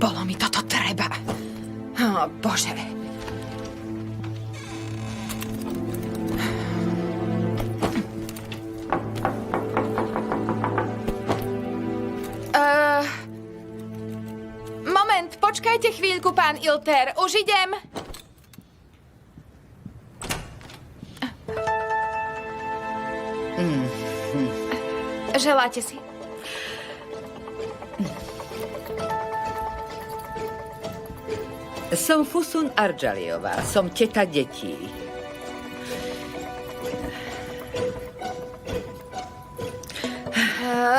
Bolo mi toto treba. Ó, Bože. Moment, počkajte chvíľku, pán Ilter. Už idem. Želáte si? Som Fusun Ardžaliová, som teta detí.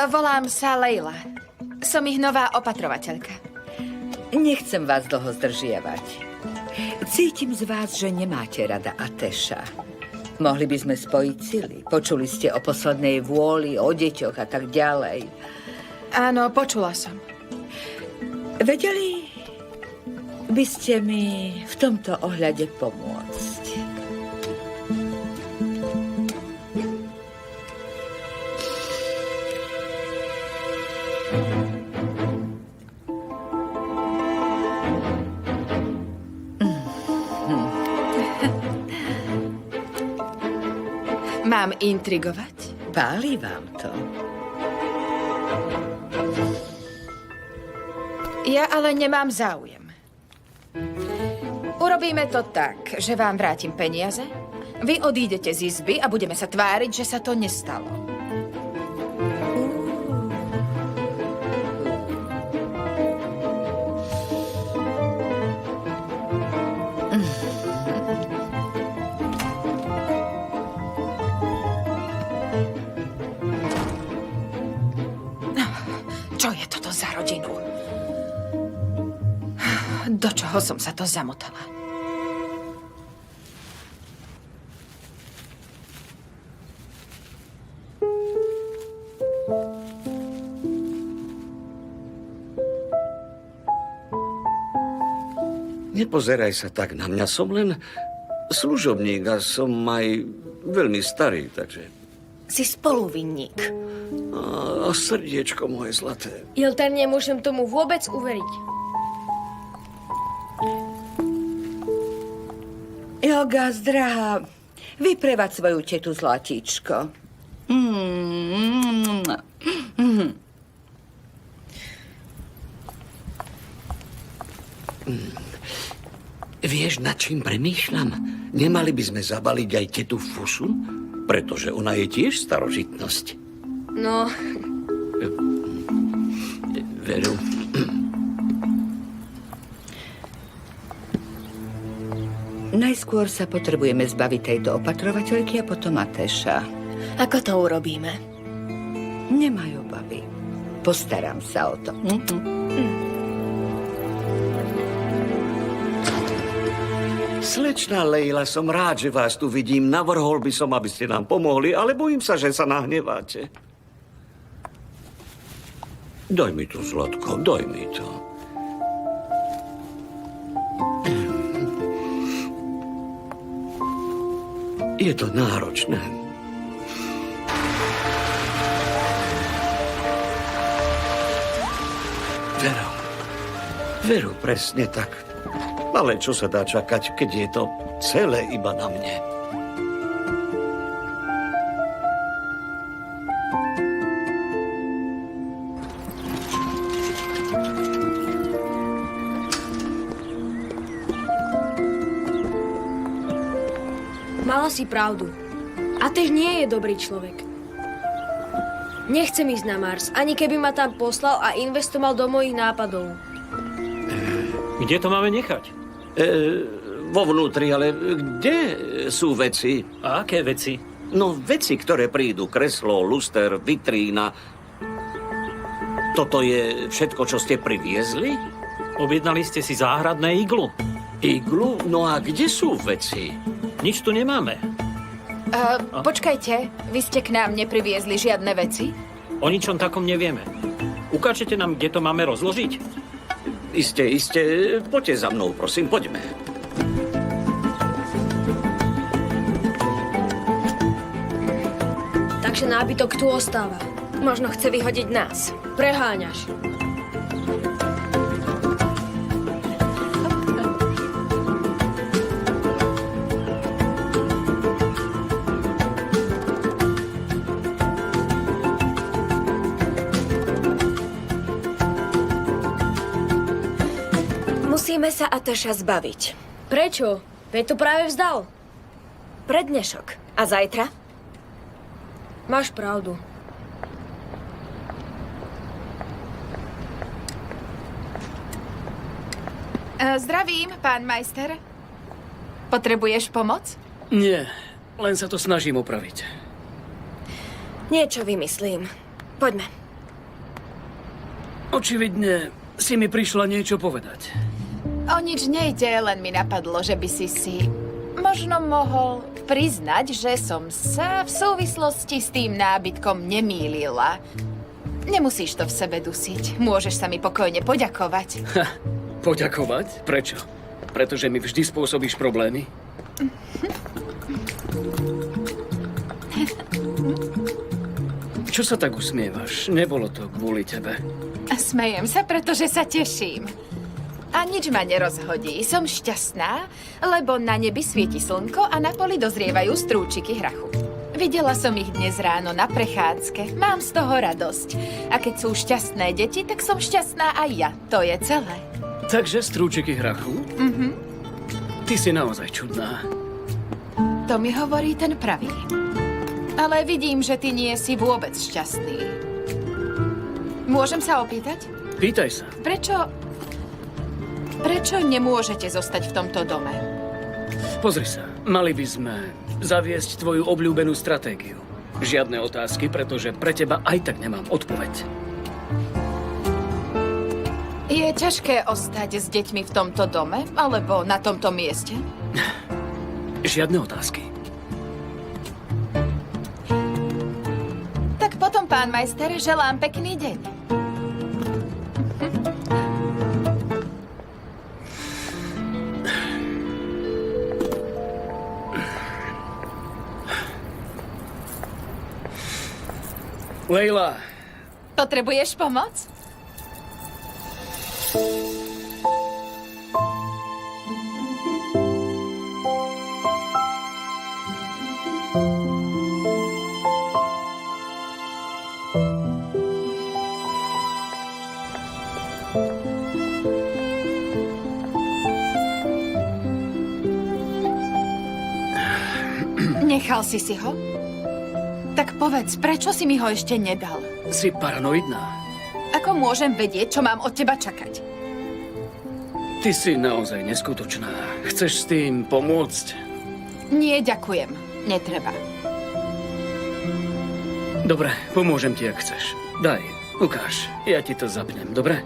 Volám sa Leila. Som ich nová opatrovateľka. Nechcem vás dlho zdržiavať. Cítim z vás, že nemáte rada Ateša. Mohli by sme spojiť sily. Počuli ste o poslednej vôli, o deťoch a tak ďalej. Áno, počula som. Vedeli by ste mi v tomto ohľade pomôcť? Mám intrigovať? Páli vám to? Ja ale nemám záujem. Urobíme to tak, že vám vrátim peniaze, vy odídete z izby a budeme sa tváriť, že sa to nestalo. Čo je toto za rodinu? Do čoho som sa to zamotala? Nepozeraj sa tak na mňa, som len služobník a som aj veľmi starý, takže... Si spoluvinník. A srdiečko moje zlaté. Ilter, nemôžem tomu vôbec uveriť. Jogas, drahá, vyprevad svoju tetu zlatíčko. Vieš, nad čím premýšľam? Nemali by sme zabaliť aj tetu Fusun? Pretože ona je tiež starožitnosť. No, Veru. Najskôr sa potrebujeme zbaviť tejto opatrovateľky a potom Ateša. ako to urobíme? Nemaj obavy. Postaram sa o to. Slečná Leila, som rád, že vás tu vidím. Navrhol by som, aby ste nám pomohli, ale bojím sa, že sa nahneváte. Daj mi to, Zlatko, daj mi to. Je to náročné. Veru, presne tak. Ale čo sa dá čakať, keď je to celé iba na mne? Mala si pravdu. Atež nie je dobrý človek. Nechcem ísť na Mars, ani keby ma tam poslal a investoval do mojich nápadov. Kde to máme nechať? Vo vnútri, ale kde sú veci? A aké veci? No, veci, ktoré prídu. Kreslo, luster, vitrína. Toto je všetko, čo ste priviezli? Objednali ste si záhradné iglu? Iglu? No a kde sú veci? Nič tu nemáme. Počkajte, vy ste k nám nepriviezli žiadne veci? O ničom takom nevieme. Ukážete nám, kde to máme rozložiť? Iste, poďte za mnou, prosím, poďme. Takže nábytok tu ostáva. Možno chce vyhodiť nás. Preháňaš. Musíme sa Ateša zbaviť. Prečo? Veď to práve vzdal. Pre dnešok. A zajtra? Máš pravdu. Zdravím, pán majster. Potrebuješ pomoc? Nie, len sa to snažím opraviť. Niečo vymyslím. Poďme. Očividne si mi prišla niečo povedať. O nič nejde, len mi napadlo, že by si možno mohol priznať, že som sa v súvislosti s tým nábytkom nemýlila. Nemusíš to v sebe dusiť. Môžeš sa mi pokojne poďakovať. Poďakovať? Prečo? Pretože mi vždy spôsobíš problémy? Čo sa tak usmievaš? Nebolo to kvôli tebe. Smejem sa, pretože sa teším. A nič ma nerozhodí. Som šťastná, lebo na nebi svieti slnko a na poli dozrievajú strúčiky hrachu. Videla som ich dnes ráno na prechádzke. Mám z toho radosť. A keď sú šťastné deti, tak som šťastná aj ja. To je celé. Takže strúčiky hrachu? Mhm. Ty si naozaj čudná. To mi hovorí ten pravý. Ale vidím, že ty nie si vôbec šťastný. Môžem sa opýtať? Pýtaj sa. Prečo nemôžete zostať v tomto dome? Pozri sa. Mali by sme zaviesť tvoju obľúbenú stratégiu. Žiadne otázky, pretože pre teba aj tak nemám odpoveď. Je ťažké ostať s deťmi v tomto dome? Alebo na tomto mieste? Žiadne otázky. Tak potom, pán majster, želám pekný deň. Leila, Potrebuješ pomoc? Nechal si ho? Tak povedz, prečo si mi ho ešte nedal? si paranoidná. Ako môžem vedieť, čo mám od teba čakať? Ty si naozaj neskutočná. Chceš s tým pomôcť? Nie, ďakujem. Netreba. Dobre, pomôžem ti, ak chceš. Daj, ukáž. Ja ti to zapnem, dobre?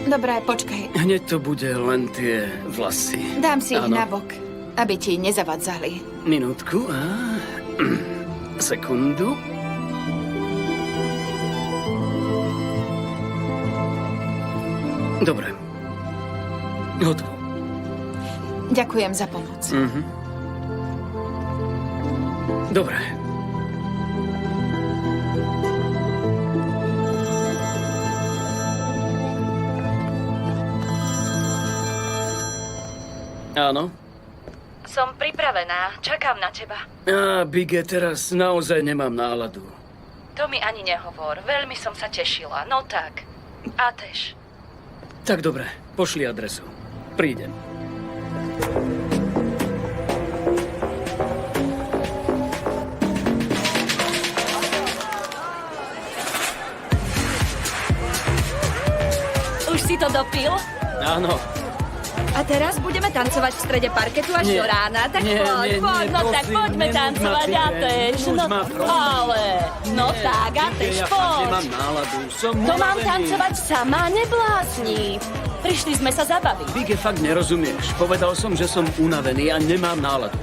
Dobre, počkaj. Hneď to bude len tie vlasy. Dám si ich Áno. nabok, aby ti nezavadzali. Minútku a... Sekundu. Dobre. Hotovo. Ďakujem za pomoc. Dobre. Áno? Som pripravená, čakám na teba. Bige, teraz naozaj nemám náladu. To mi ani nehovor, veľmi som sa tešila. No tak, Ateš. Tak dobre, pošli adresu. Prídem. Už si to dopil? Áno. A teraz budeme tancovať v strede parketu až Nie. do rána. Tak Nie, poď, nie, poď, nie, no tak prosím, poďme nenúď ma, tancovať, Bige, Ateš. nenúď No, ma, prosím. ale, no tak, Ateš, Ja fakt poď. nemám náladu, som To mám unavený. tancovať sama, neblázni. Prišli sme sa zabaviť. Bige, fakt nerozumieš. Povedal som, že som unavený a nemám náladu.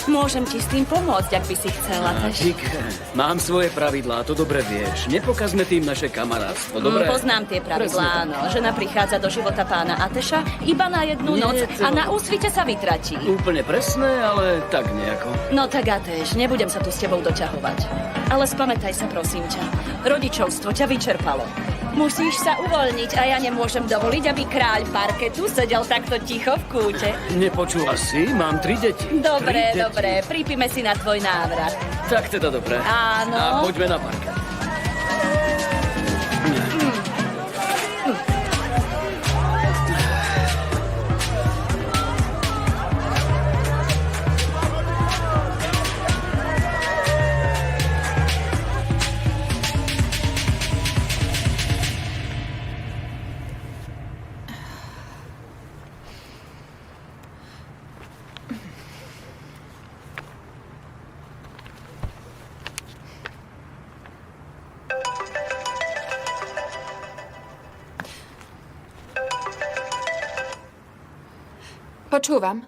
Môžem ti s tým pomôcť, ak by si chcela, Ateš. Bige, mám svoje pravidlá, to dobre vieš. Nepokazme tým naše kamarátstvo, dobre? Poznám tie pravidlá, Presne áno. Žena prichádza do života pána Ateša iba na jednu Nie, noc to- a na úsvite sa vytratí. Úplne presné, ale tak nejako. No tak, Ateš, nebudem sa tu s tebou doťahovať. Ale spamätaj sa, prosím ťa. Rodičovstvo ťa vyčerpalo. Musíš sa uvoľniť a ja nemôžem dovoliť, aby kráľ parketu sedel takto ticho v kúte. Nepočula si? Mám 3 deti. Dobre, 3 deti. dobre, pripíme si na tvoj návrat. Tak teda dobre. Áno. A poďme na parket. Počúvam.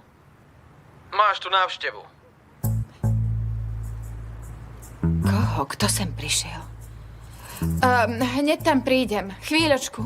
Máš tu návštevu. Koho? Kto sem prišiel? Hneď tam prídem. Chvíľočku.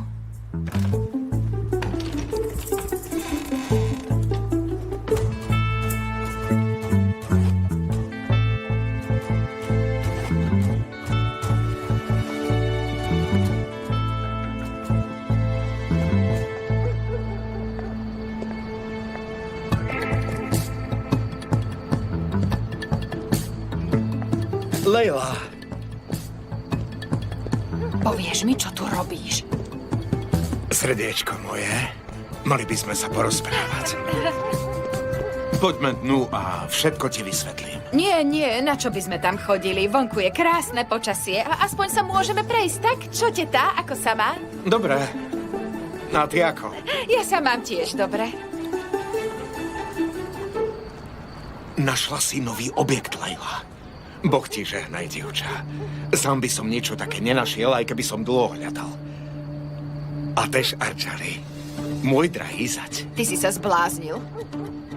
Leila, Povieš mi, čo tu robíš? srdiečko moje, mali by sme sa porozprávať. Poďme dnu a všetko ti vysvetlím. Nie, na čo by sme tam chodili? Vonku je krásne počasie a aspoň sa môžeme prejsť, tak? Čo tetá, ako sa má? Dobre. A ty ako? Ja sa mám tiež dobre. Našla si nový objekt, Leila. Boh ti žehnaj, dievča. Sám by som niečo také nenašiel, aj keby som dlho hľadal. Ateš Arčari, môj drahý zať. Ty si sa zbláznil?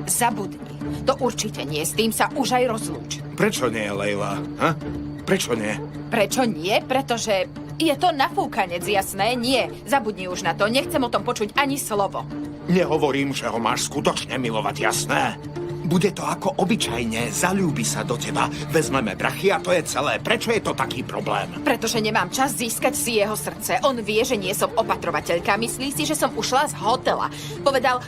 Zabudni. To určite nie, s tým sa už aj rozlúč. Prečo nie, Leila? Ha? Prečo nie? Prečo nie? Pretože je to nafúkanec, jasné? Nie. Zabudni už na to, nechcem o tom počuť ani slovo. Nehovorím, že ho máš skutočne milovať, jasné? Bude to ako obyčajne, zaľúbi sa do teba, vezmeme prachy a to je celé. Prečo je to taký problém? Pretože nemám čas získať si jeho srdce. On vie, že nie som opatrovateľka. Myslí si, že som ušla z hotela. Povedal,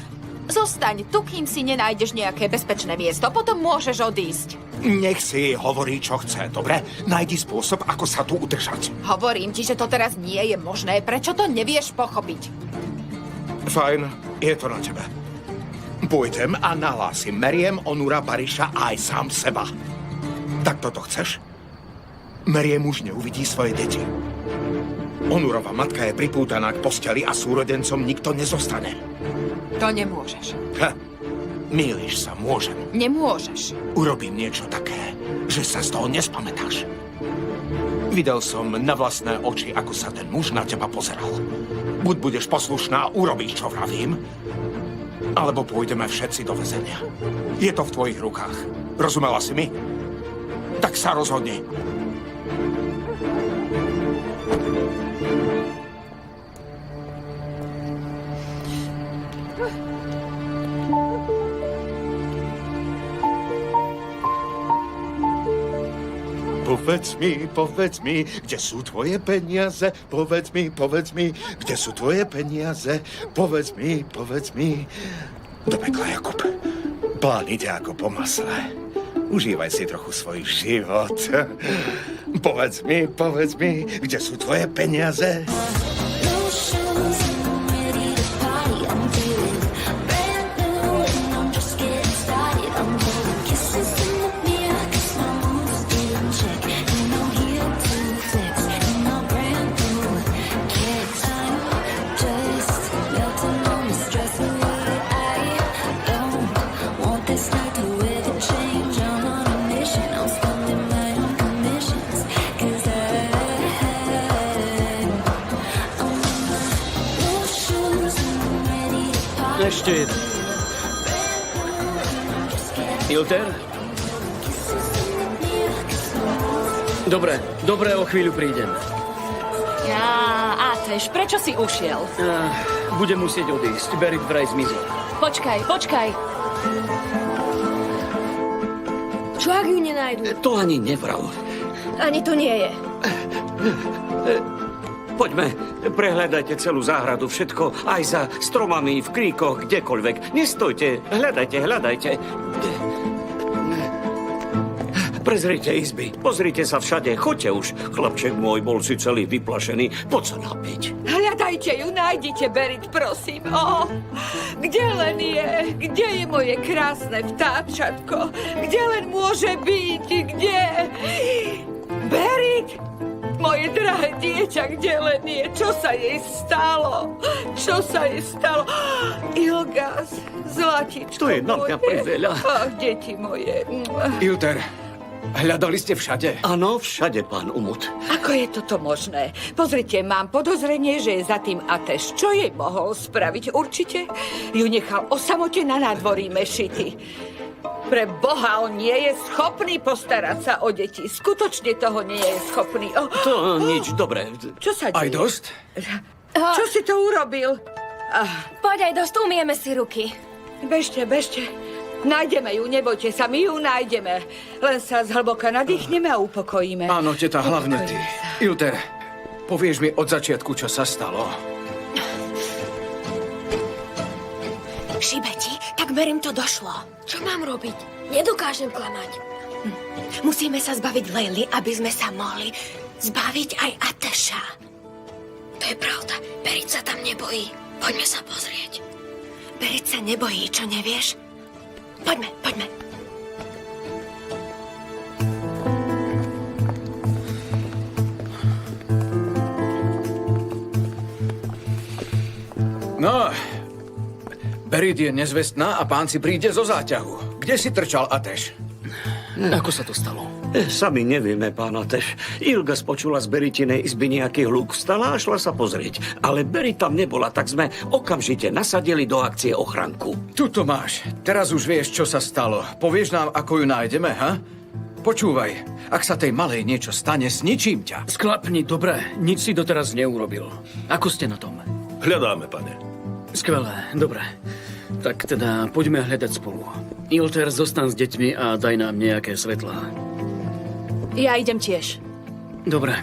zostaň tu, kým si nenájdeš nejaké bezpečné miesto. Potom môžeš odísť. Nech si hovorí, čo chce, dobre? Nájdi spôsob, ako sa tu udržať. Hovorím ti, že to teraz nie je možné. Prečo to nevieš pochopiť? Fajn, je to na tebe. Pôjdem a nahlásim Meriem, Onura, Bariša a aj sám seba. Tak toto chceš? Meriem už neuvidí svoje deti. Onurova matka je pripútaná k posteli a súrodencom nikto nezostane. To nemôžeš. Mýliš sa, môžem. Nemôžeš. Urobím niečo také, že sa z toho nespamätáš. Videl som na vlastné oči, ako sa ten muž na teba pozeral. Buď budeš poslušná, urobíš, čo vravím, alebo pôjdeme všetci do väzenia. Je to v tvojich rukách. Rozumela si mi? Tak sa rozhodni. Povedz mi, kde sú tvoje peniaze? Povedz mi, kde sú tvoje peniaze? Povedz mi. Do pekla, Jakub. Plán ide ako po masle. Užívaj si trochu svoj život. Povedz mi, kde sú tvoje peniaze? Ešte jedno. Ilter? Dobre, o chvíľu prídem. Ateš, prečo si ušiel? Budem musieť odísť. Berit vraj zmizol. Počkaj. Čo ak ju nenájdu? To ani nevral. Ani tu nie je. Poďme, prehľadajte celú záhradu, všetko, aj za stromami, v kríkoch, kdekoľvek. Nestojte, hľadajte. Prezrite izby, pozrite sa všade, choďte už. Chlapček môj bol si celý vyplašený, poď sa napiť. Hľadajte ju, nájdite, Berit, prosím. Kde len je? Kde je moje krásne vtáčatko? Kde len môže byť? Kde? Berit! Moje drahé dieťa, kde len je? Čo sa jej stalo? Ilgas, zlatičko To je na mňa priveľa. Deti moje. Ilter, Hľadali ste všade? Áno, všade, pán Umut. Ako je toto možné? Pozrite, mám podozrenie, že je za tým Ateš. Čo jej mohol spraviť? Určite ju nechal o samote na nádvorí mešity. Pre Boha, on nie je schopný postarať sa o deti. Skutočne toho nie je schopný. To nič, dobre. Čo sa deje? Aj dosť? Čo si to urobil? Poď aj dosť, umieme si ruky. Bežte. Nájdeme ju, nebojte sa, my ju nájdeme. Len sa zhlboka nadýchneme a upokojíme. Áno, teta, hlavne ty. Ilter, povieš mi od začiatku, čo sa stalo? Šibeti, takmer im to došlo. Čo mám robiť? Nedokážem klamať. Musíme sa zbaviť Lejly, aby sme sa mohli zbaviť aj Ateša. To je pravda. Berit sa tam nebojí. Poďme sa pozrieť. Berit sa nebojí, čo nevieš? Poďme. No, Berit je nezvestná a pán si príde zo záťahu. Kde si trčal Ateš? Ako sa to stalo? Sami nevieme, pán Ateš. Ilga spočula z Beritinej izby nejaký hluk, vstala a šla sa pozrieť. Ale Berit tam nebola, tak sme okamžite nasadili do akcie ochranku. Tuto máš. Teraz už vieš, čo sa stalo. Povieš nám, ako ju nájdeme, ha? Počúvaj, ak sa tej malej niečo stane, zničím ťa. Sklapni, dobre. Nič si doteraz neurobil. Ako ste na tom? Hľadáme, pane. Skvelé, dobre. Tak teda poďme hľadať spolu. Ilter, zostan s deťmi a daj nám nejaké svetlá. Ja idem tiež. Dobre.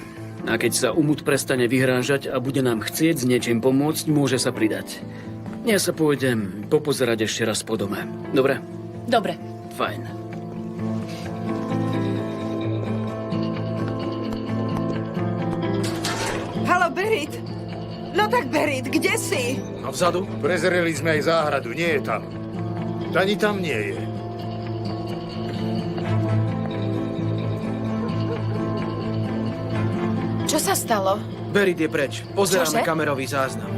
A keď sa Umut prestane vyhrážať a bude nám chcieť s niečím pomôcť, môže sa pridať. Ja sa pôjdem popozerať ešte raz po dome. Dobre? Dobre. Fajn. Haló, Berit? No tak, Berit, kde si? A vzadu? Prezreli sme aj záhradu, nie je tam. Ani tam nie je. Čo sa stalo? Berit je preč. Pozeráme Čože? kamerový záznam.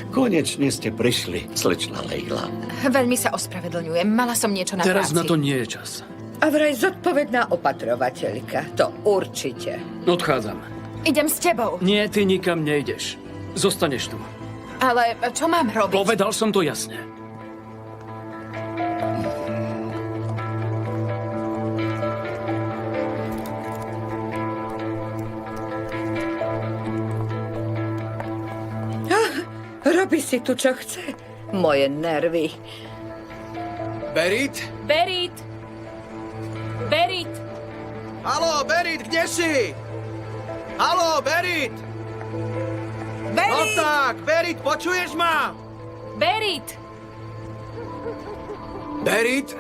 Konečne ste prišli, slečna Lejla. Veľmi sa ospravedlňujem. Mala som niečo na Teraz práci. na to nie je čas. A vraj zodpovedná opatrovateľka. To určite. Odchádzam. Idem s tebou. Nie, ty nikam nejdeš. Zostaneš tu. Ale čo mám robiť? Povedal som to jasne. Robí si tu, čo chce. Moje nervy. Berit? Berit! Berit! Haló, Berit, kde si? Haló, Berit! Berit! No tak, Berit, počuješ ma? Berit! Berit?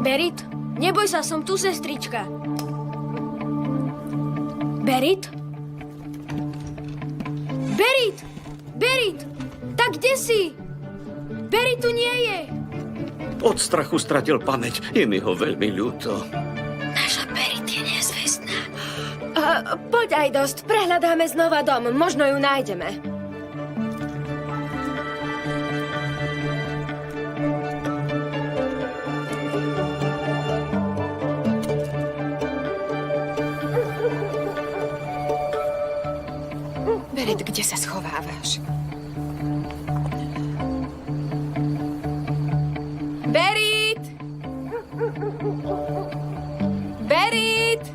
Berit, neboj sa, som tu, sestrička. Berit? Berit! Berit! Tak kde si? Berit tu nie je. Od strachu stratil pamäť. Je mi ho veľmi ľúto. Naša Berit je nezvestná. Poď aj dosť, prehľadáme znova dom, možno ju nájdeme. Berit, kde sa schovávaš? Berit! Berit!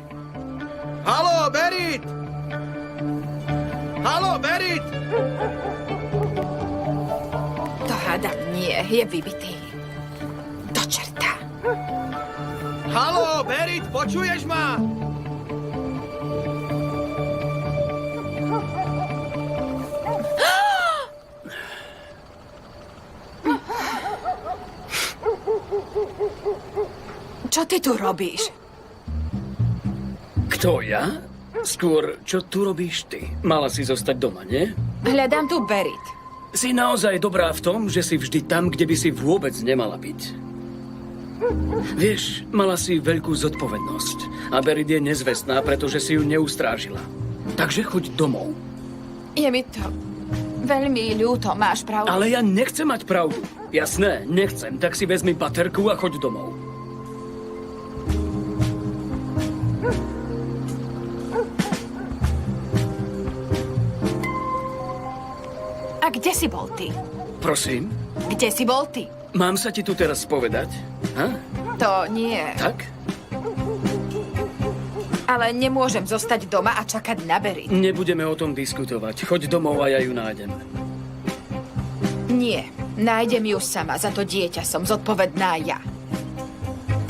Haló, Berit! Haló, Berit! To hádam nie, je vybitý. Do čerta. Haló, Berit, počuješ ma? Čo ty tu robíš? Kto, ja? Skôr, čo tu robíš ty? Mala si zostať doma, nie? Hľadám tu Berit. Si naozaj dobrá v tom, že si vždy tam, kde by si vôbec nemala byť. Vieš, mala si veľkú zodpovednosť. A Berit je nezvestná, pretože si ju neustrážila. Takže choď domov. Je mi to veľmi ľúto, máš pravdu. Ale ja nechcem mať pravdu. Jasné, nechcem. Tak si vezmi baterku a choď domov. A kde si bol ty? Prosím, Kde si bol ty? mám sa ti tu teraz povedať? Ha? To nie. Tak? Ale nemôžem zostať doma a čakať na Berit. Nebudeme o tom diskutovať. Choď domov a ja ju nájdem. Nie, nájdem ju sama. Za to dieťa som zodpovedná ja.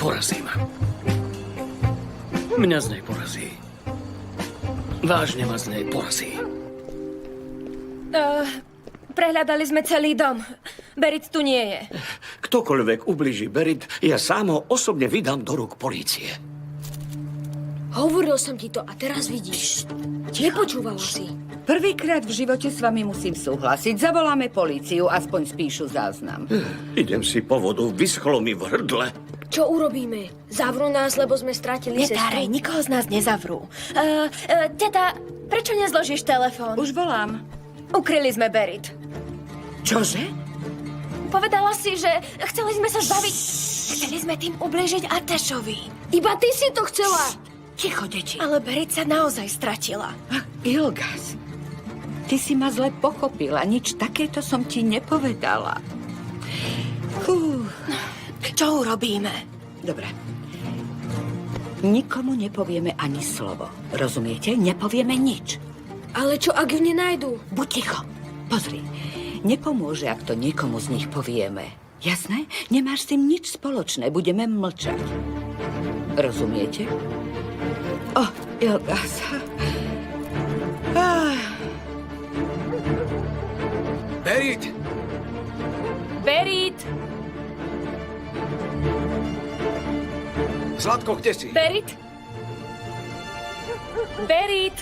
Porazí ma. Mňa z nej porazí. Vážne ma z nej porazí. Prehľadali sme celý dom. Berit tu nie je. Ktokoľvek ubliží Berit, ja sám ho osobne vydám do rúk polície. Hovoril som ti to a teraz vidíš. Nepočúvala si. Prvýkrát v živote s vami musím súhlasiť. Zavoláme políciu, aspoň spíšu záznam. Idem si po vodu, vyschlo mi v hrdle. Čo urobíme? Zavrú nás, lebo sme stratili Netárej, sestru? nikoho z nás nezavrú. Teta, prečo nezložíš telefón? Už volám. Ukryli sme Berit. Čože? Povedala si, že chceli sme sa zbaviť... Chceli sme tým ublížiť Atešovi. Iba ty si to chcela. Ticho, deti. Ale Berit sa naozaj stratila. Ilgas, ty si ma zle pochopila. Nič takéto som ti nepovedala. Čo urobíme? Dobre. Nikomu nepovieme ani slovo. Rozumiete? Nepovieme nič. Ale čo, ak ju nenajdu? Buď ticho. Pozri. Nepomôže, ak to niekomu z nich povieme. Jasné? Nemáš s tým nič spoločné. Budeme mlčať. Rozumiete? Ilgas. Berit! Berit! Zlatko, kde si? Berit? Berit!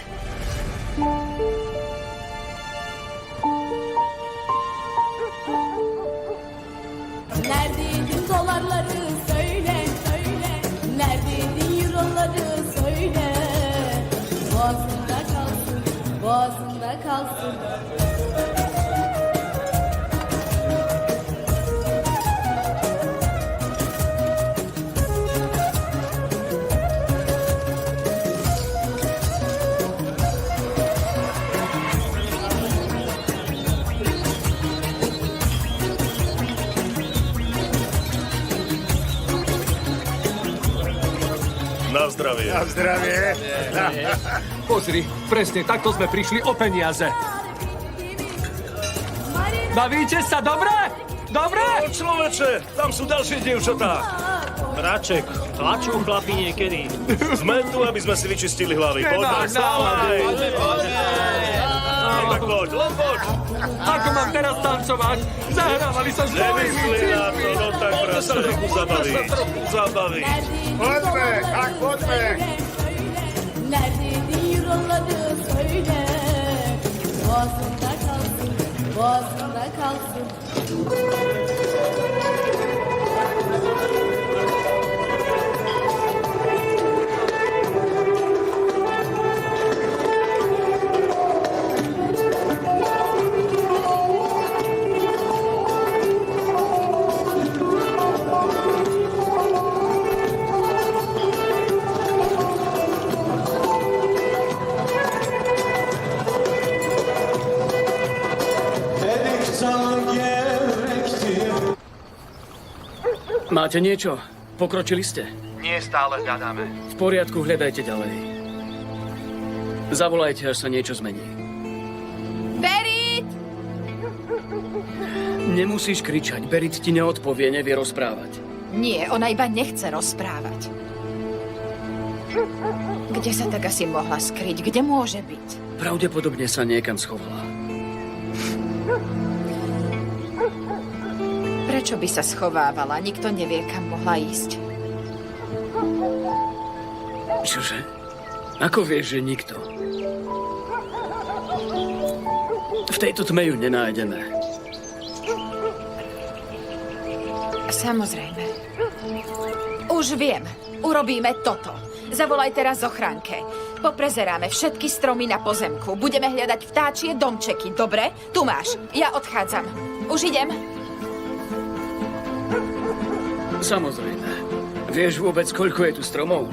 Neredeydin dolarları söyle söyle. Neredeydin euroları söyle. Boğazında kalsın, boğazında kalsın. Na zdravie. Na zdravie. Pozri, presne takto sme prišli o peniaze. Bavíte sa dobre? Dobre? No, človeče, tam sú ďalšie dievčatá. Mraček, tlačú chlapi niekedy. Sme tu, aby sme si vyčistili hlavy. Poďme, vstávajte. Tak poď, len poď. Ako mám teraz tancovať? Zahrávali sa s Nemyslí na to, no tak poďme sa trochu zabaviť. Poďme, tak poďme. Neredeydin euroları söyle. Boğazında kalsın, boğazında kalsın. Máte niečo? Pokročili ste? Nie, stále hľadáme. V poriadku, hľadajte ďalej. Zavolajte, až sa niečo zmení. Berit! Nemusíš kričať. Berit ti neodpovie, nevie rozprávať. Nie, ona iba nechce rozprávať. Kde sa tak asi mohla skryť? Kde môže byť? Pravdepodobne sa niekam schovala. Prečo by sa schovávala? Nikto nevie, kam mohla ísť. Čože? Ako vieš, že nikto? V tejto tme ju nenájdeme. Samozrejme. Už viem. Urobíme toto. Zavolaj teraz ochránke. Poprezeráme všetky stromy na pozemku. Budeme hľadať vtáčie domčeky, dobre? Tu máš. Ja odchádzam. Už idem. Samozrejme. Vieš vôbec, koľko je tu stromov?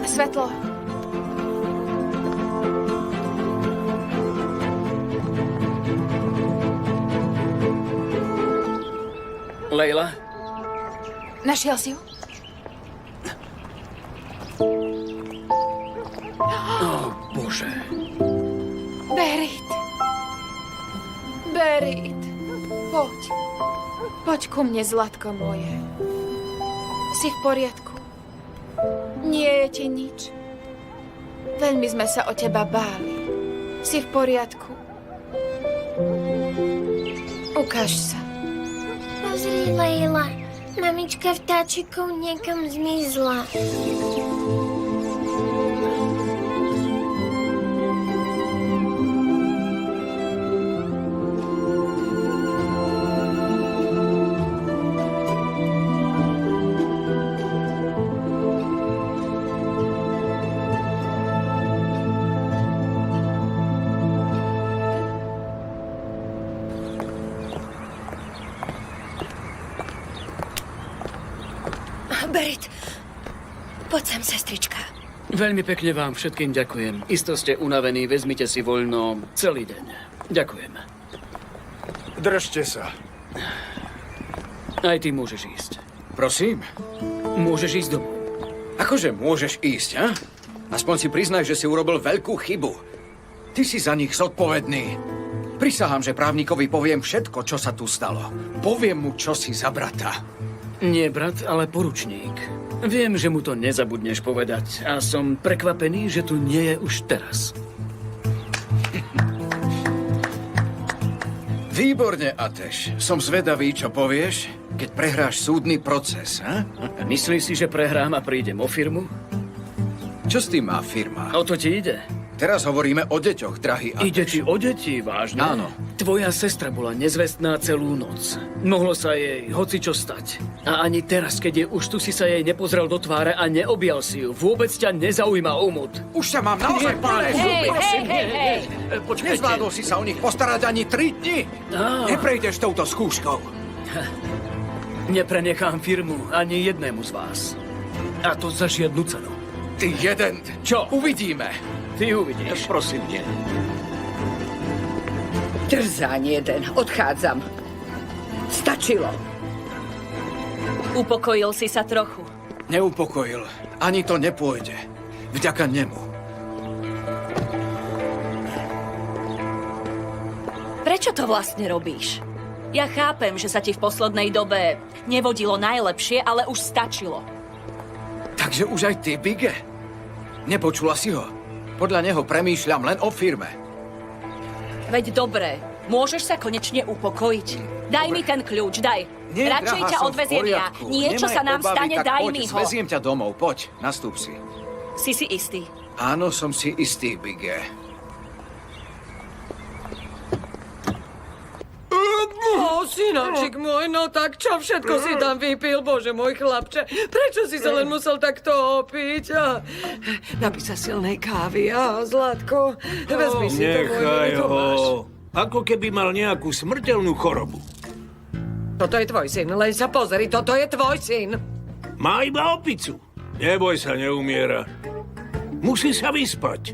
Svetlo. Lejla? Našiel si ju? Ó, Bože. Berit. Berit. Poď. Poď ku mne, zlatko moje. Si v poriadku? Nie je ti nič. Veľmi sme sa o teba báli. Si v poriadku? Ukáž sa. Pozri, Lejla. Mamička vtáčikov niekam zmizla. Berit, poď sem, sestrička. Veľmi pekne vám všetkým ďakujem. Isto ste unavení, vezmite si voľno celý deň. Ďakujem. Držte sa. Aj ty môžeš ísť. Prosím? Môžeš ísť domov. Akože môžeš ísť, a? Aspoň si priznaj, že si urobil veľkú chybu. Ty si za nich zodpovedný. Prisahám, že právnikovi poviem všetko, čo sa tu stalo. Poviem mu, čo si za brata. Nie brat, ale poručník. Viem, že mu to nezabudneš povedať a som prekvapený, že tu nie je už teraz. Výborne, Ateš. Som zvedavý, čo povieš, keď prehráš súdny proces, a? Myslíš si, že prehrám a prídem o firmu? Čo s tým má firma? O to ti ide. Teraz hovoríme o deťoch, drahý Ateš. Ide ti o deti, vážne? Áno. Tvoja sestra bola nezvestná celú noc. Mohlo sa jej hocičo stať. A ani teraz, keď je už tu, si sa jej nepozrel do tváre a neobjal si ju. Vôbec ťa nezaujíma umut. Už sa mám naozaj plné zuby. Hej. Počkajte. Nezvládol si sa o nich postarať ani 3 dni. Neprejdeš touto skúškou. Neprenechám firmu ani jednému z vás. A to za žiadnu cenu. Ty jeden. Čo? Uvidíme. Ty uvidíš. Prosím, nie. Drzáň jeden, odchádzam. Stačilo. Upokojil si sa trochu. Neupokojil. Ani to nepôjde. Vďaka nemu. Prečo to vlastne robíš? Ja chápem, že sa ti v poslednej dobe nevodilo najlepšie, ale už stačilo. Takže už aj ty, Bige? Nepočula si ho? Podľa neho premýšľam len o firme. Veď dobre, môžeš sa konečne upokojiť. Daj mi ten kľúč, daj. Nie, Radšej drahá, ťa som v odveziem ja. poriadku. Niečo Nemaj sa nám obavy, stane, tak daj poď, mi ho. Zveziem ťa domov, poď, nastúp si. Si istý. Áno, som si istý, Bige. Synočik môj, no tak čo všetko si tam vypil, bože môj chlapče? Prečo si sa len musel takto opiť? Napí sa silnej kávy, Zlatko. Vezmi si to, môj milý Tomáš. Ako keby mal nejakú smrteľnú chorobu. Toto je tvoj syn, len sa pozri, toto je tvoj syn. Má iba opicu. Neboj sa, neumiera. Musí sa vyspať.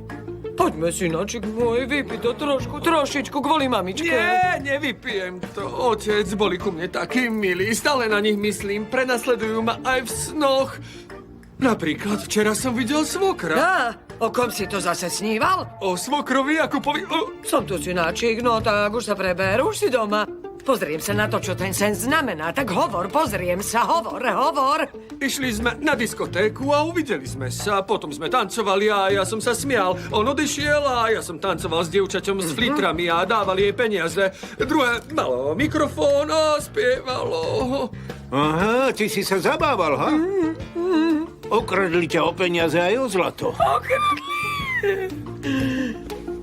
Poďme, synočik môj, vypij to trošičku kvôli mamičke. Nie, nevypijem to. Otec, boli ku mne takí milí. Stále na nich myslím. Prenasledujú ma aj v snoch. Napríklad včera som videl svokra. O kom si to zase sníval? O svokrovi, ako Som tu, synáčik, no tak už sa preber, už si doma. Pozriem sa na to, čo ten sen znamená. Tak hovor, pozriem sa, hovor. Išli sme na diskotéku a uvideli sme sa. Potom sme tancovali a ja som sa smial. On odišiel a ja som tancoval s dievčaťom s flitrami a dávali jej peniaze. Druhé malo mikrofón a spievalo. Aha, ty si sa zabával, ha? Okradli ťa o peniaze aj o zlato.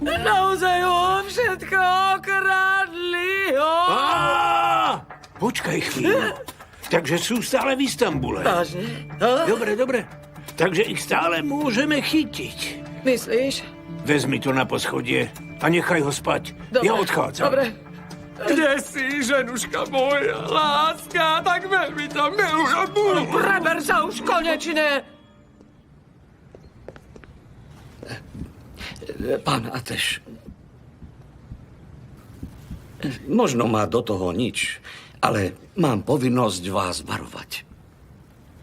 Naozaj ho všetko okradli. Počkaj chvíľu. Takže sú stále v Istambule. Vážne? Dobre, dobre. Takže ich stále môžeme chytiť. Myslíš? Vezmi to na poschodie a nechaj ho spať. Dobre. Ja odchádzam. Dobre. Kde si, ženuška moja láska? Tak veľmi ťa milujem. Preber sa už konečne! Pán Ateš, možno má do toho nič, ale mám povinnosť vás varovať.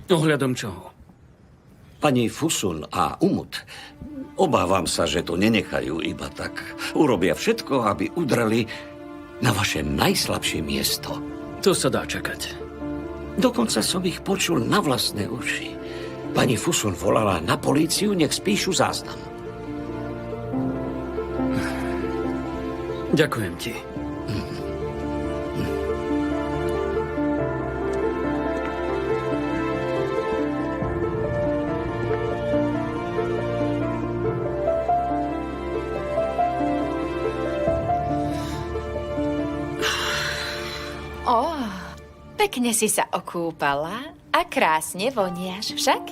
Ohľadom čoho? Pani Fusun a Umut, obávam sa, že to nenechajú iba tak. Urobia všetko, aby udreli na vaše najslabšie miesto. To sa dá čakať. Dokonca som ich počul na vlastné uši. Pani Fusun volala na políciu, nech spíšu záznam. Ďakujem ti. Pekne si sa okúpala a krásne voniaš však.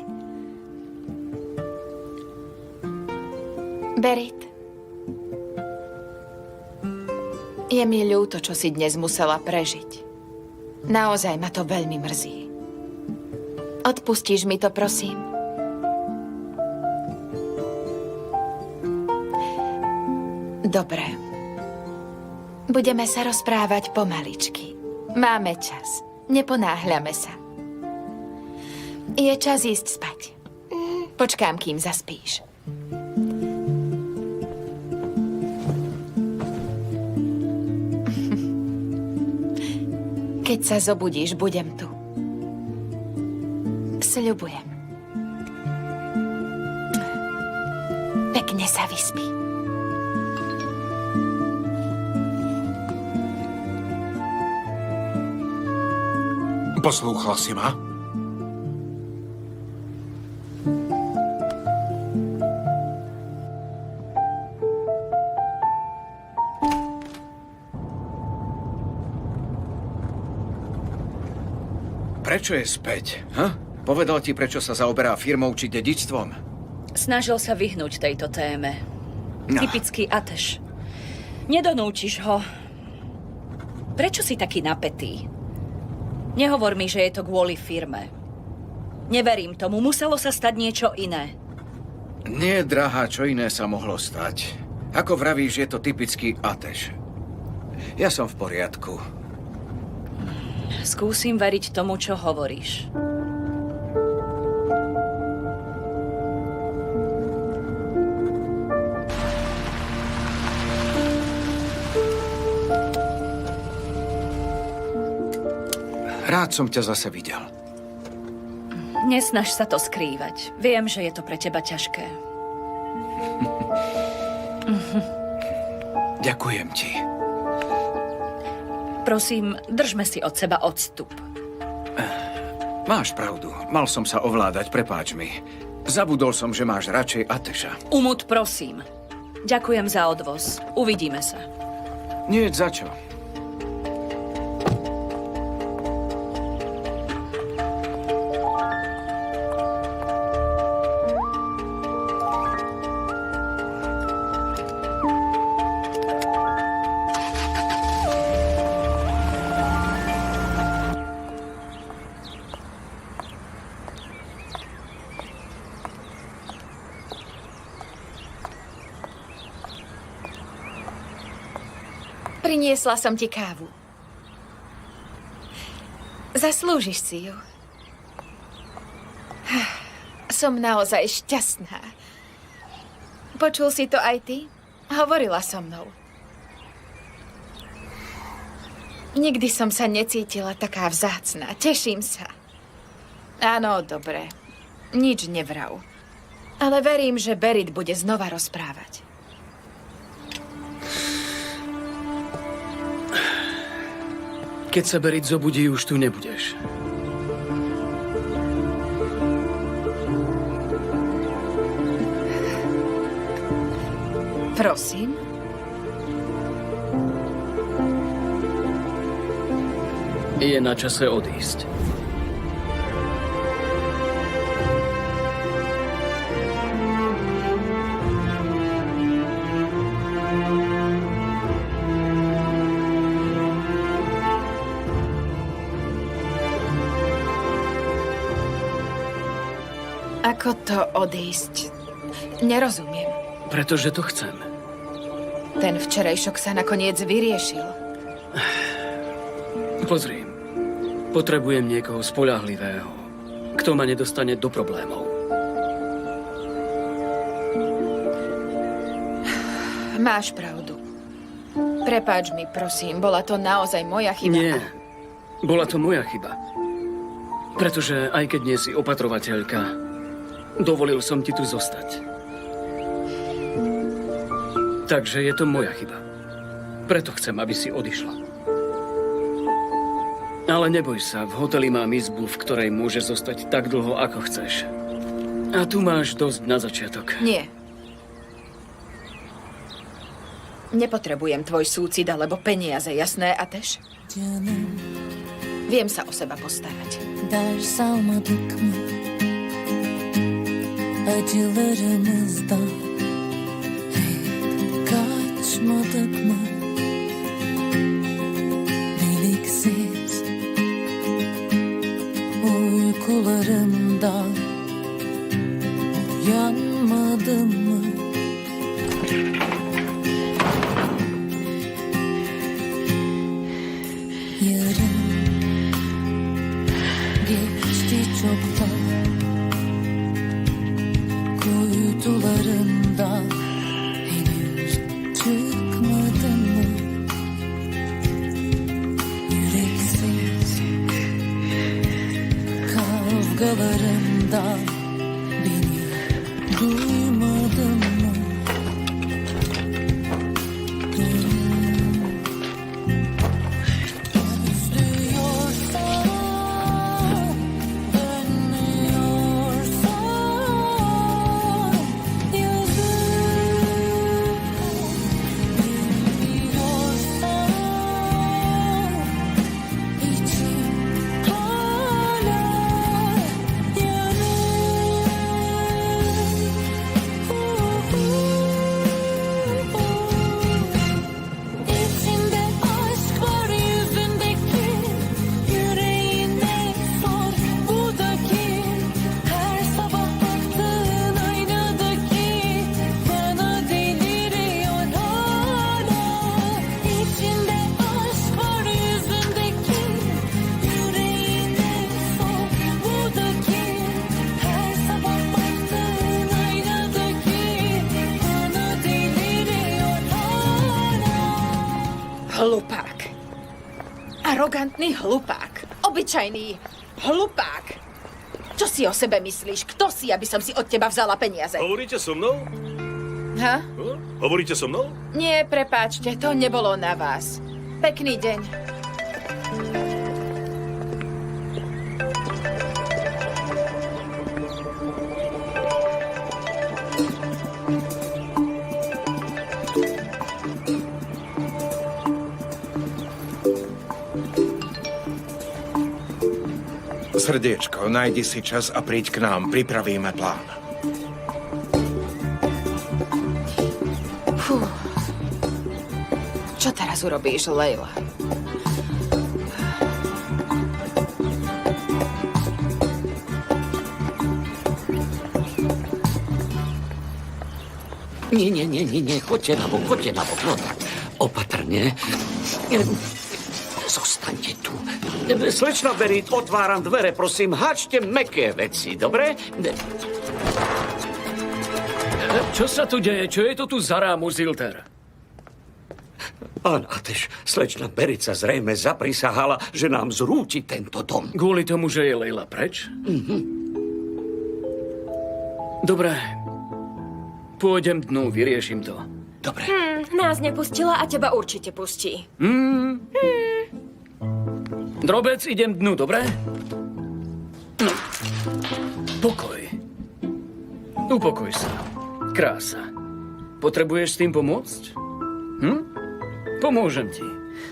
Berit, je mi ľúto, čo si dnes musela prežiť. Naozaj ma to veľmi mrzí. Odpustíš mi to, prosím? Dobre. Budeme sa rozprávať pomaličky. Máme čas. Neponáhľame sa. Je čas ísť spať. Počkám, kým zaspíš. Keď sa zobudíš, budem tu. Sľubujem. Pekne sa vyspí. Poslúchal si ma? Prečo je späť? Povedal ti, prečo sa zaoberá firmou či dedičstvom? Snažil sa vyhnúť tejto téme. Typický Ateš. Nedonúčiš ho. Prečo si taký napätý? Nehovor mi, že je to kvôli firme. Neverím tomu, muselo sa stať niečo iné. Nie, drahá, čo iné sa mohlo stať. Ako vravíš, je to typický Ateš. Ja som v poriadku. Skúsim veriť tomu, čo hovoríš. Rád som ťa zase videl. Nesnaž sa to skrývať. Viem, že je to pre teba ťažké. Ďakujem ti. Prosím, držme si od seba odstup. Máš pravdu. Mal som sa ovládať, prepáč mi. Zabudol som, že máš radšej Ateša. Umut, prosím. Ďakujem za odvoz. Uvidíme sa. Nie za čo. Priniesla som ti kávu. Zaslúžiš si ju. Som naozaj šťastná. Počul si to aj ty? Hovorila so mnou. Nikdy som sa necítila taká vzácna. Teším sa. Áno, dobre. Nič nevrav. Ale verím, že Berit bude znova rozprávať. Keď sa Berit zobudí, už tu nebudeš. Prosím? Je na čase odísť. Ako to odísť? Nerozumiem. Pretože to chcem. Ten včerajšok sa nakoniec vyriešil. Pozri, potrebujem niekoho spoľahlivého, kto ma nedostane do problémov. Máš pravdu. Prepáč mi, prosím, bola to naozaj moja chyba. Nie, bola to moja chyba. Pretože aj keď nie si opatrovateľka, dovolil som ti tu zostať. Takže je to moja chyba. Preto chcem, aby si odišla. Ale neboj sa, v hoteli mám izbu, v ktorej môžeš zostať tak dlho, ako chceš. A tu máš dosť na začiatok. Nie. Nepotrebujem tvoj súcit alebo peniaze, jasné, Ateş? Viem sa o seba postarať. Ders almadık mı acılarımızdan, hiç kaçmadık mı deliksiz uykularımdan, uyanmadım mı? Yarın geçti çoktan, kuytularından henüz çıkmadın mı? Yüreksiz kavgalarından beni duymadın mı? Özlüyorsan, dönmüyorsan yazık. Bilmiyorsan içim hala İçinde aşk var yüzündeki, yüreğinde sor bu da kim? Her sabah baktığın aynadaki bana deliriyor hala. İçinde aşk var yüzündeki, yüreğinde sor bu da kim? Her sabah baktığın aynadaki bana deliriyor hala. Hlupák. Arogantný hlupák. Obyčajný hlupák. Čo si o sebe myslíš? Kto si, aby som si od teba vzala peniaze? Hovoríte so mnou? Ha? Hovoríte so mnou? Nie, prepáčte, to nebolo na vás. Pekný deň. Srdiečko, nájdi si čas a príď k nám. Pripravíme plán. Fú. Čo teraz urobíš, Leila? Nie, choďte na bok, no tak. Opatrne. Zostaňte tu. Slečna Berit, otváram dvere, prosím, háčte mäkké veci, dobre? Čo sa tu deje? Čo je to tu za rámu, Zilter? Pán Ateş, slečna Berit sa zrejme zaprisahala, že nám zrúti tento dom. Kvôli tomu, že je Leila preč? Dobre. Pôjdem dnu, vyriešim to. Dobre. Nás nepustila a teba určite pustí. Drobec, idem dnu, dobre? No. Pokoj. Upokoj sa. Krása. Potrebuješ s tým pomôcť? Pomôžem ti.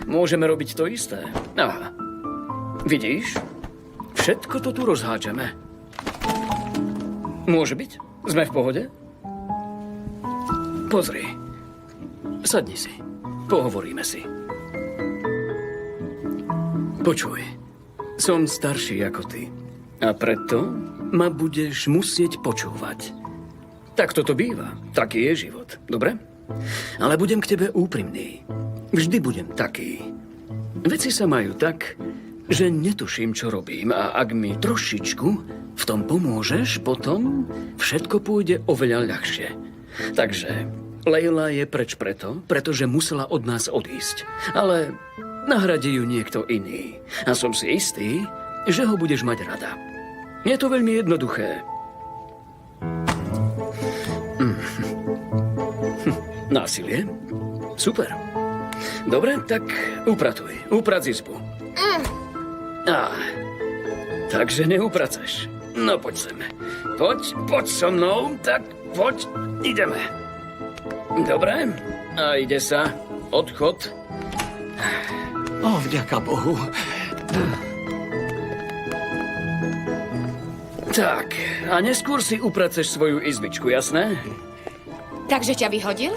Môžeme robiť to isté. Aha. Vidíš? Všetko to tu rozhádžeme. Môže byť? Sme v pohode? Pozri. Sadni si. Pohovoríme si. Počuj. Som starší ako ty. A preto ma budeš musieť počúvať. Tak toto býva. Taký je život. Dobre? Ale budem k tebe úprimný. Vždy budem taký. Veci sa majú tak, že netuším, čo robím. A ak mi trošičku v tom pomôžeš, potom všetko pôjde oveľa ľahšie. Takže Leila je preč pretože musela od nás odísť. Ale nahradí ju niekto iný. A som si istý, že ho budeš mať rada. Je to veľmi jednoduché. Násilie? Super. Dobre, tak upratuj. Uprac izbu. Takže neupraceš. No poď sem. Poď so mnou, tak poď, ideme. Dobre, a ide sa. Odchod. Vďaka Bohu. Tak, a neskôr si upraceš svoju izbičku, jasné? Takže ťa vyhodil?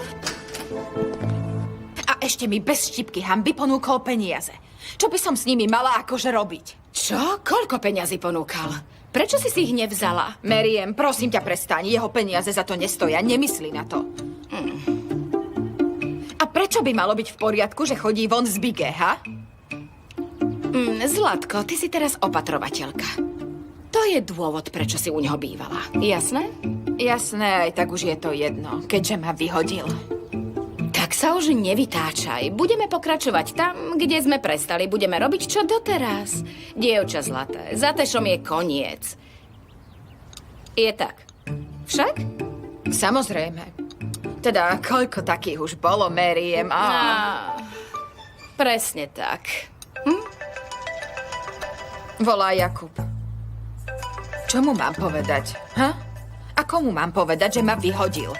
A ešte mi bez štipky hanby ponúkol peniaze. Čo by som s nimi mala akože robiť? Čo? Koľko peniazy ponúkal? Prečo si ich nevzala? Meriem, prosím ťa, prestaň. Jeho peniaze za to nestoja. Nemyslí na to. A prečo by malo byť v poriadku, že chodí von z Bige, ha? Zlatko, ty si teraz opatrovateľka. To je dôvod, prečo si u neho bývala. Jasné? Jasné, aj tak už je to jedno, keďže ma vyhodil. Tak sa už nevytáčaj. Budeme pokračovať tam, kde sme prestali. Budeme robiť čo doteraz. Dievča zlaté, za Tešom je koniec. Je tak. Však? Samozrejme. Teda, koľko takých už bolo, Meriem? Presne tak. Volá Jakub. Čo mu mám povedať? A komu mám povedať, že ma vyhodil?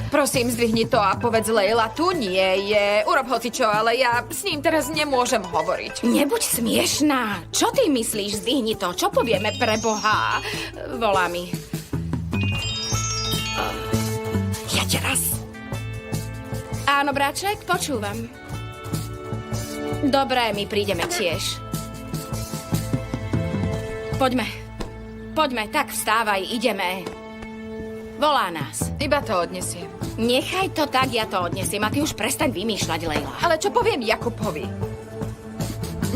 Prosím, zdvihni to a povedz Leila, tu nie je. Urob hocičo, ale ja s ním teraz nemôžem hovoriť. Nebuď smiešná. Čo ty myslíš? Zdvihni to. Čo povieme pre Boha? Volá mi. Ja teraz. Áno, bráček, počúvam. Dobre, my prídeme tiež. Poďme, tak vstávaj, ideme. Volá nás. Iba to odnesiem. Nechaj to tak, ja to odnesiem a ty už prestaň vymýšľať, Leila. Ale čo poviem Jakubovi?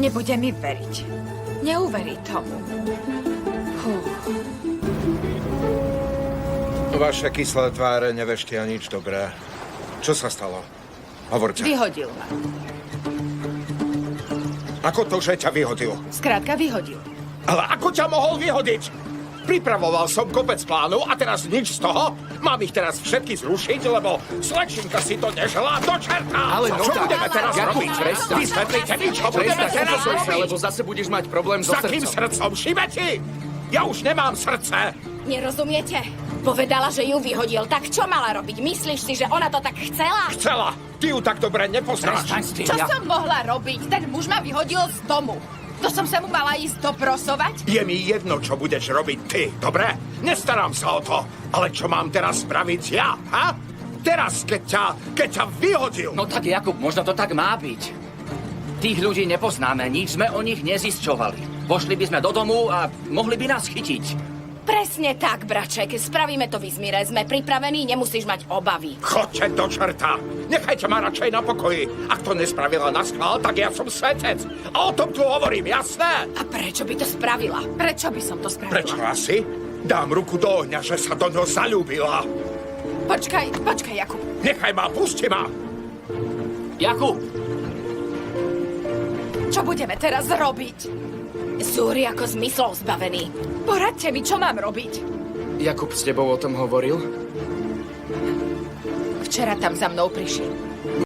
Nebude mi veriť. Neuverí tomu. Vaše kyslé tváre neveštia nič dobré. Čo sa stalo? Hovorte. Vyhodil ma. Ako to, že ťa vyhodil? Skrátka vyhodil. Ale ako ťa mohol vyhodiť? Pripravoval som kopec plánov a teraz nič z toho? Mám ich teraz všetky zrušiť, lebo slečinka si to neželá do čerta! Ale no čo tak, budeme teraz Jakub, robiť? prestaň. Vysvetlite mi, čo budeme teraz robiť? Lebo zase budeš mať problém so Za kým srdcom, šibeti? Ja už nemám srdce! Nerozumiete? Povedala, že ju vyhodil. Tak čo mala robiť? Myslíš si, že ona to tak chcela? Chcela! Ty ju tak dobre nepoznáš. Čo som mohla robiť? Ten muž ma vyhodil z domu. To som sa mu mala ísť doprosovať? Je mi jedno, čo budeš robiť ty, dobre? Nestarám sa o to. Ale čo mám teraz spraviť ja, ha? Teraz, keď ťa vyhodil. No tak, Jakub, možno to tak má byť. Tých ľudí nepoznáme, nič sme o nich nezisťovali. Pošli by sme do domu a mohli by nás chytiť. Presne tak, braček. Spravíme to v Izmire. Sme pripravení, nemusíš mať obavy. Chodte do čerta. Nechajte ma radšej na pokoji. Ak to nespravila na schvál, tak ja som svetec. A o tom tu hovorím, jasné? A prečo by to spravila? Prečo by som to spravila? Prečo asi? Dám ruku do ohňa, že sa do ňo zaľúbila. Počkaj, Jakub. Nechaj ma, pusti ma. Jakub! Čo budeme teraz robiť? Zúri ako zmyslov zbavený. Poradte mi, čo mám robiť. Jakub s tebou o tom hovoril? Včera tam za mnou prišiel.